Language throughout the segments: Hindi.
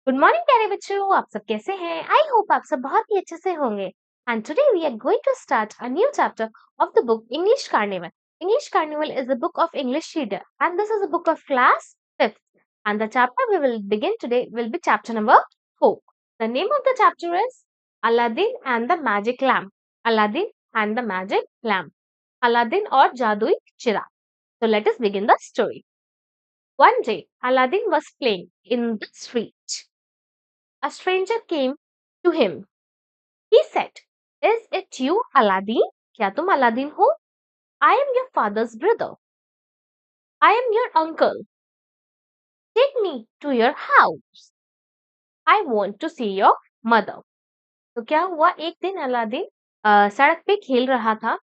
गुड मॉर्निंग प्यारे बच्चों, आप सब कैसे हैं? आई होप आप सब बहुत ही अच्छे से होंगे। And today we are going to start a new chapter of the book English Carnival. English Carnival is a book of English reader, and this is a book of class 5th. And the chapter we will begin today will be chapter number 4. The name of the chapter is Aladdin and the Magic Lamp. Aladdin and the Magic Lamp. Aladdin और जादुई चिराग. So let us begin the story. One day, Aladdin was playing in the street. A stranger came to him. He said, "Is it you, Aladdin? क्या तुम अलादीन हो? I am your father's brother. I am your uncle. Take me to your house. I want to see your mother." तो क्या हुआ, एक दिन अलादीन सड़क पे खेल रहा था।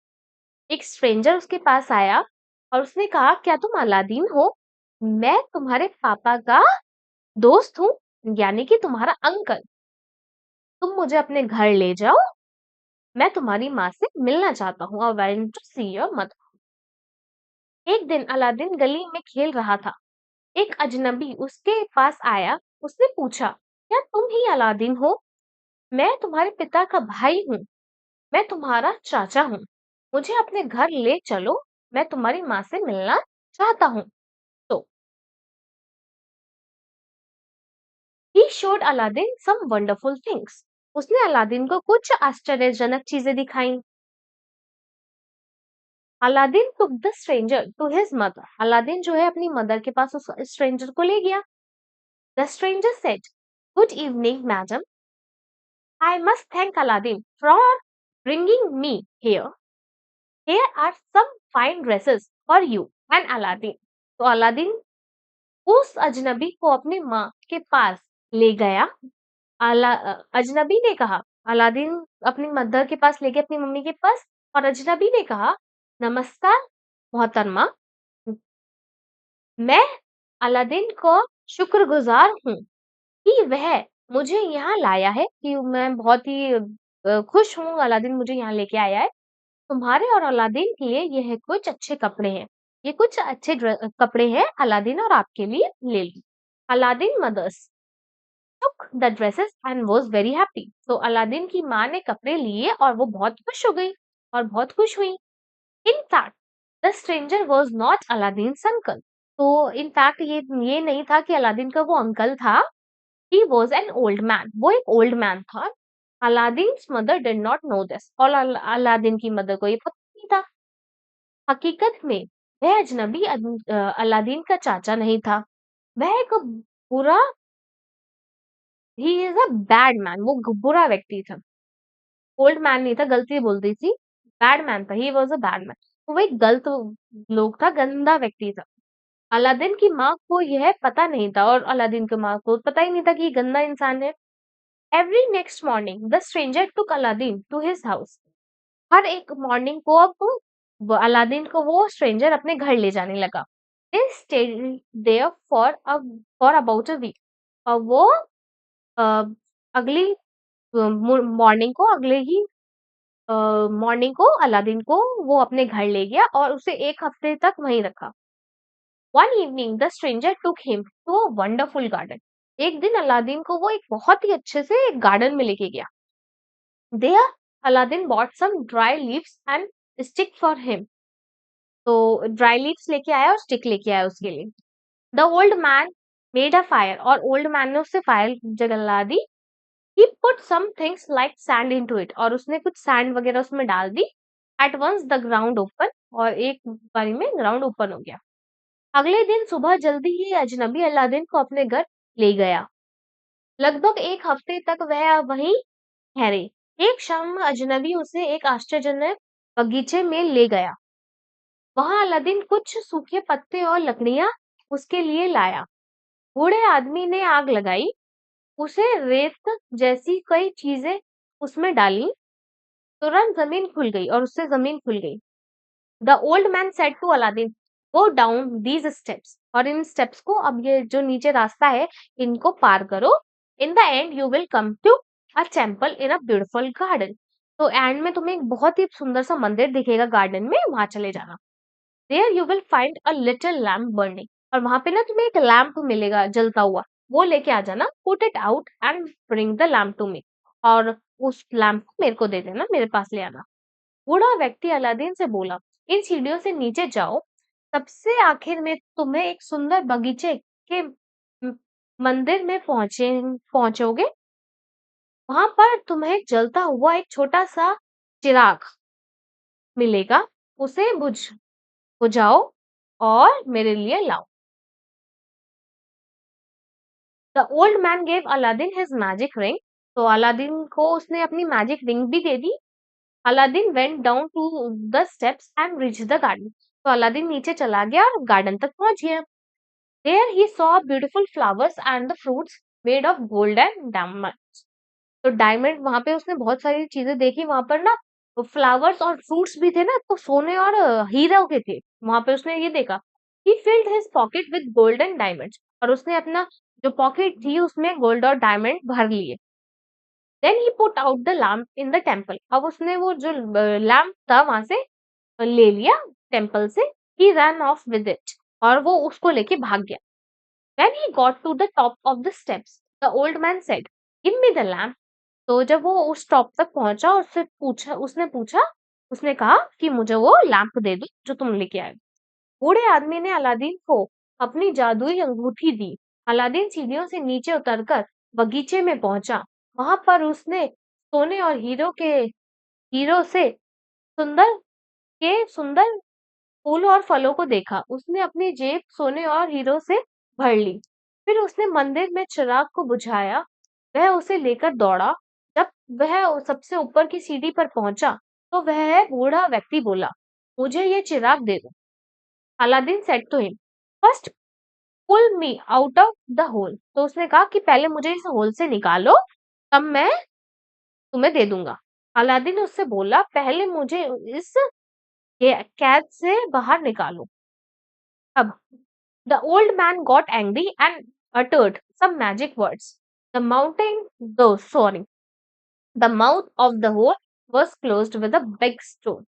एक स्ट्रेंजर उसके पास आया और उसने कहा, क्या तुम अलादीन हो? मैं तुम्हारे पापा का दोस्त हूँ, यानी कि तुम्हारा अंकल। तुम मुझे अपने घर ले जाओ, मैं तुम्हारी माँ से मिलना चाहता हूँ। I want to see your mother. एक दिन अलादीन गली में खेल रहा था। एक अजनबी उसके पास आया। उसने पूछा, क्या तुम ही अलादीन हो? मैं तुम्हारे पिता का भाई हूँ। मैं तुम्हारा चाचा हूँ। मुझे अपने घर ले चलो, मैं तुम्हारी माँ से मिलना चाहता हूँ। तो he showed Aladdin some wonderful things. उसने अलादीन को कुछ आश्चर्यजनक चीजें दिखाई। Aladdin took the stranger to his mother. Aladdin जो है अपनी मदर के पास उस स्ट्रेंजर को ले गया। The stranger said, "Good evening, madam. I must thank Aladdin for bringing me here. Here are some fine dresses for you and Aladdin." तो अलादीन उस अजनबी को अपनी माँ के पास ले गया। अजनबी ने कहा, अलादीन अपनी मदर के पास ले गया, अपनी मम्मी के पास, और अजनबी ने कहा, नमस्कार मोहतरमा, मैं अलादीन को शुक्रगुजार हूँ कि वह मुझे यहाँ लाया है, कि मैं बहुत ही खुश हूँ, अलादीन मुझे यहाँ लेके आया है। तुम्हारे और अलादीन के लिए यह कुछ अच्छे कपड़े हैं। ये कुछ अच्छे कपड़े हैं अलादीन, और आपके लिए ले ली। Aladdin mother's took the dresses and was very happy. तो अलादीन की माँ ने कपड़े लिए और वो बहुत खुश हो गई और बहुत खुश हुई। In fact, the stranger was not Aladdin's uncle. तो in fact ये नहीं था कि अलादीन का वो अंकल था। He was an old man. वो एक old man था। Aladdin's mother did not know this. और अलादीन की मदर को ये पता नहीं था। हकीकत में वह अजनबी अलादीन का चाचा नहीं था। वह एक बुरा he is a bad man. वो बुरा व्यक्ति था। ओल्ड मैन नहीं था, गलती बोल दी थी। बैड मैन था। He was a bad man. वो एक गलत लोग था, गंदा व्यक्ति था। अलादीन की माँ को यह पता नहीं था, और अलादीन की माँ को पता ही नहीं था कि ये गंदा इंसान है। Every next morning the stranger took Aladdin to his house. हर एक मॉर्निंग को अब अलादीन को वो स्ट्रेंजर अपने घर ले जाने लगा। They stayed there for about a week. और वो अ, अगली मॉर्निंग को अगले ही मॉर्निंग को अलादीन को वो अपने घर ले गया और उसे एक हफ्ते तक वहीं रखा। One evening the stranger took him to a wonderful garden. एक दिन अलादीन को वो एक बहुत ही अच्छे से एक गार्डन में लेके गया। There Aladdin bought some dry leaves and stick for him. तो ड्राई लीव्स लेके आया और स्टिक लेके आया उसके लिए। The old man made a fire. और ओल्ड मैन ने उससे फायर जला दी। He put some things like sand into it। और उसने कुछ सैंड वगैरह उसमें डाल दी। At once the ground open। और एक बारी में ग्राउंड ओपन हो गया। अगले दिन सुबह जल्दी ही अजनबी अलादीन को अपने घर ले गया। लगभग एक हफ्ते तक वह वहीं ठहरे। एक शाम में अजनबी उसे एक आश्चर्यजनक बगीचे में ले गया। वहां अलादीन कुछ सूखे पत्ते और लकड़ियां उसके लिए लाया। बूढ़े आदमी ने आग लगाई, उसे रेत जैसी कई चीजें उसमें डाली। तुरंत जमीन खुल गई और उससे जमीन खुल गई। The old man said to Aladdin, go down these steps. और इन स्टेप्स को, अब ये जो नीचे रास्ता है, इनको पार करो। In the end you will come to a temple in a beautiful garden. तो एंड में तुम्हें एक बहुत ही सुंदर सा मंदिर दिखेगा गार्डन में, वहां चले जाना। There you will find a little lamp burning. और वहां पे ना तुम्हें एक लैम्प मिलेगा जलता हुआ। वो लेके आ जाना, put it out and bring the lamp to me, और उस लैम्प को मेरे को दे देना, मेरे पास ले आना। बूढ़ा व्यक्ति अलादीन से बोला, इन सीढ़ियों से नीचे जाओ, सबसे आखिर में तुम्हें एक सुंदर बगीचे के मंदिर में पहुंचोगे। वहां पर तुम्हें जलता हुआ एक छोटा सा चिराग मिलेगा, उसे बुझाओ और मेरे लिए लाओ। The old man gave Aladdin his magic ring, तो अलादीन को उसने अपनी मैजिक रिंग भी दे दी। Aladdin went down to the steps and reach the garden, तो अलादीन नीचे चला गया और गार्डन तक पहुंच गया। There he saw beautiful flowers and the fruits made of gold and diamonds, तो डायमंड वहां पे उसने बहुत सारी चीजें देखी, वहां पर ना फ्लावर्स और फ्रूट्स भी थे ना, तो सोने और हीरा के थे, वहां पे उसने ये देखा। He filled his pocket with gold and diamonds, और उसने अपना जो पॉकेट थी उसमें गोल्ड और डायमंड भर लिए। Then he put out the lamp in the temple, अब उसने वो जो लैम्प था वहां से ले लिया टेम्पल से। He ran off with it, और वो उसको लेके भाग गया। When he got to the top of the steps the old man said, give me the lamp, तो जब वो उस टॉप तक पहुंचा और उसने पूछा, उसने कहा कि मुझे वो लैंप दे दो जो तुम लेके आए। बूढ़े आदमी ने अलादीन को अपनी जादुई अंगूठी दी। अलादीन सीढ़ियों से नीचे उतरकर बगीचे में पहुंचा। वहां पर उसने सोने और हीरो से सुंदर सुंदर फूल और फलों को देखा। उसने अपनी जेब सोने और हीरो से भर ली। फिर उसने मंदिर में चिराग को बुझाया। वह उसे लेकर दौड़ा। जब वह सबसे ऊपर की सीढ़ी पर पहुंचा, तो वह बूढ़ा व्यक्ति बोला, मुझे ये चिराग दे दो। Aladdin said to him, first pull me out of the hole, तो उसने कहा कि पहले मुझे इस होल से निकालो, तब मैं तुम्हें दे दूंगा। अलादीन उससे बोला, पहले मुझे इस कैद से बाहर निकालो। अब the old man got angry and uttered some magic words. The mountain, though sorry, the mouth of the hole was closed with a big stone.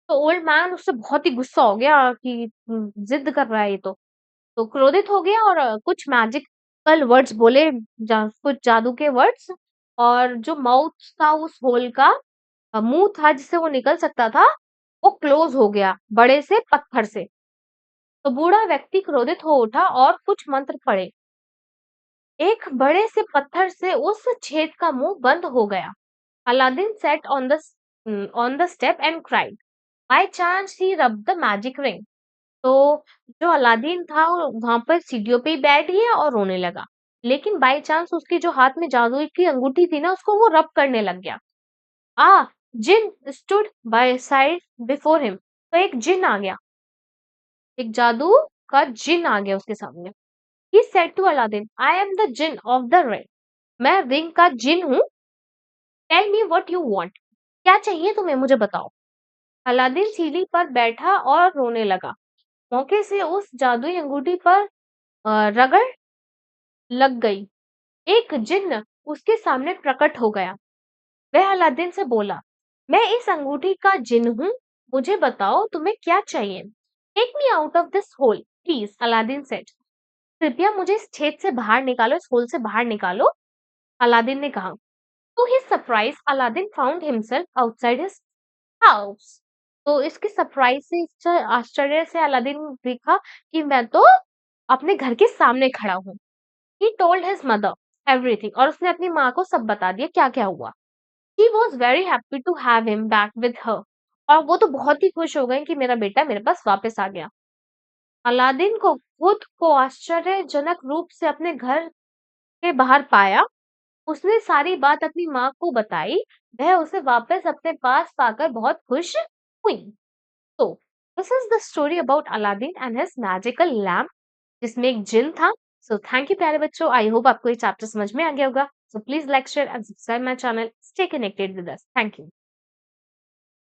तो ओल्ड मैन उससे बहुत ही गुस्सा हो गया कि जिद कर रहा है ये तो क्रोधित हो गया और कुछ मैजिकल वर्ड्स बोले, कुछ जादू के वर्ड्स, और जो माउथ था उस होल का, मुंह था जिससे वो निकल सकता था, वो क्लोज हो गया बड़े से पत्थर से। तो बूढ़ा व्यक्ति क्रोधित हो उठा और कुछ मंत्र पढ़े। एक बड़े से पत्थर से उस छेद का मुंह बंद हो गया। Aladdin sat on the step and cried. By chance he rubbed the magic ring. तो जो अलादीन था वहां पर सीढ़ियों पे ही बैठ गया और रोने लगा। लेकिन बाय चांस उसकी जो हाथ में जादू की अंगूठी थी ना, उसको वो रब करने लग गया। A jinn stood by side before him, तो एक जिन आ गया, एक जादू का जिन आ गया उसके सामने। He said to Aladdin, I am the jinn of the ring. मैं रिंग का जिन हूँ। Tell me what you want, क्या चाहिए तुम्हें, मुझे बताओ। अलादीन सीढ़ी पर बैठा और रोने लगा। मौके से उस जादुई अंगूठी पर रगड़ लग गई। एक जिन्न उसके सामने प्रकट हो गया। वह अलादीन से बोला, मैं इस अंगूठी का जिन हूँ, मुझे बताओ तुम्हें क्या चाहिए। Take me out of this hole please, Aladdin said, कृपया मुझे इस छेद से बाहर निकालो, इस होल से बाहर निकालो, अलादीन ने कहा। To his surprise, Aladdin found himself outside his house. तो इसके सरप्राइज से, इस आश्चर्य से अलादीन देखा कि मैं तो अपने घर के सामने खड़ा हूँ। He told his mother everything, और उसने अपनी माँ को सब बता दिया क्या क्या हुआ। She was very happy to have him back with her, और वो तो बहुत ही खुश हो गई कि मेरा बेटा मेरे पास वापस आ गया। अलादीन को खुद को आश्चर्यजनक रूप से अपने घर के बाहर पाया। उसने सारी बात अपनी माँ को बताई। वह उसे वापस अपने पास पाकर बहुत खुश हुई। तो this is the story about Aladdin and his magical lamp, जिसमें एक जिन था। सो थैंक यू प्यारे बच्चों, आई होप आपको ये चैप्टर समझ में आ गया होगा। So please like share and subscribe my channel, stay connected with us. Thank you.